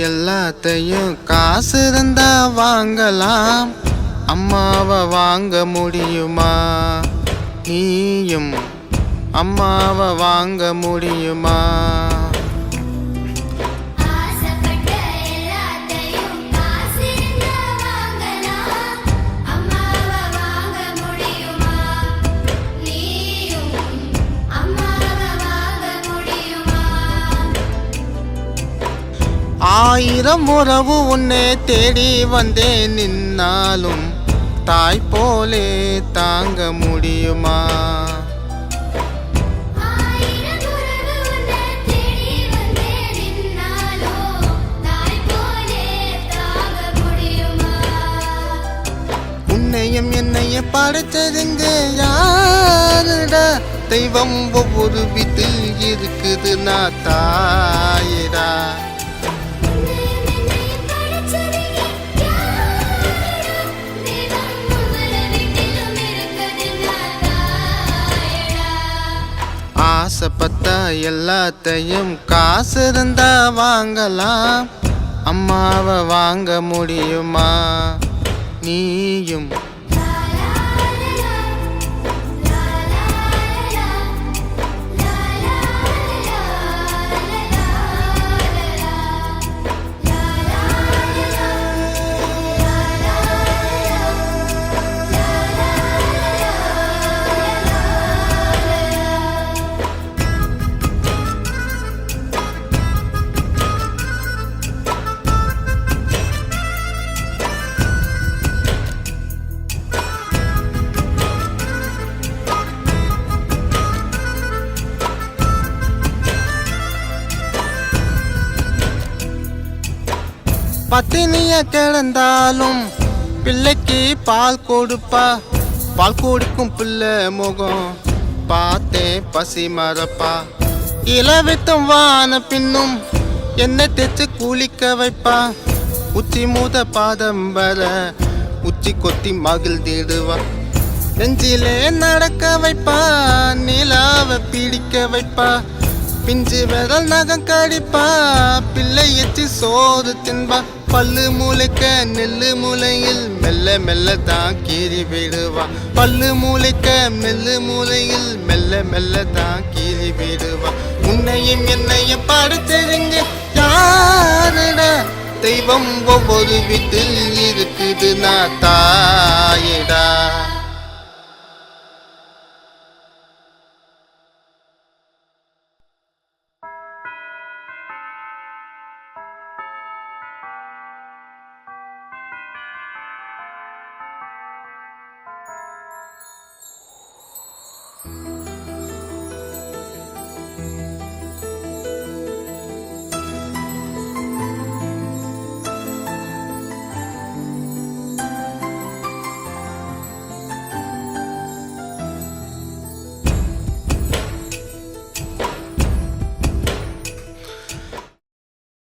எல்லாத்தையும் காசு இருந்தா வாங்கலாம், அம்மாவை வாங்க முடியுமா? நீயும் அம்மாவை வாங்க முடியுமா? ஆயிரம் உறவு உன்னை தேடி வந்தேன், நின்னாலும் தாய் போலே தாங்க முடியுமா? உன்னையும் என்னையும் படைச்சதுங்க யாருடா? தெய்வம் ஒவ்வொரு வீட்டில் இருக்குது, நான் தாயிடா. ஆசைப்பட்ட எல்லாத்தையும் காசு இருந்தா வாங்கலாம், அம்மாவை வாங்க முடியுமா? நீயும் பத்தினிய கிடந்தாலும் பிள்ளைக்கு பால் கொடுப்பா, பால் கொடுக்கும் பிள்ளை முகம் பார்த்தே பசி மறப்பா. இளவிட்டும் வான பின்னும் என்ன தேச்சு குளிக்க வைப்பா, உச்சி மூத பாதம் வர உச்சி கொத்தி மகிழ்ந்திடுவா. நெஞ்சிலே நடக்க வைப்பா, நிலாவை பிடிக்க வைப்பா, பிஞ்சு விரல் நகம் கடிப்பா, பிள்ளை எச்சி சோறு தின்பா. பல்லு மூளைக்க நெல்லு மூலையில் மெல்ல மெல்ல தான் கீறி விடுவா, பல்லு மூளைக்க மெல்லு மூலையில் மெல்ல மெல்ல தான் கீறி விடுவா. உன்னையும் என்னையும் படைச்சதுங்க யாருடா? தெய்வம் ஒவ்வொரு வீட்டில் இருக்குது, நான் தாயிடா.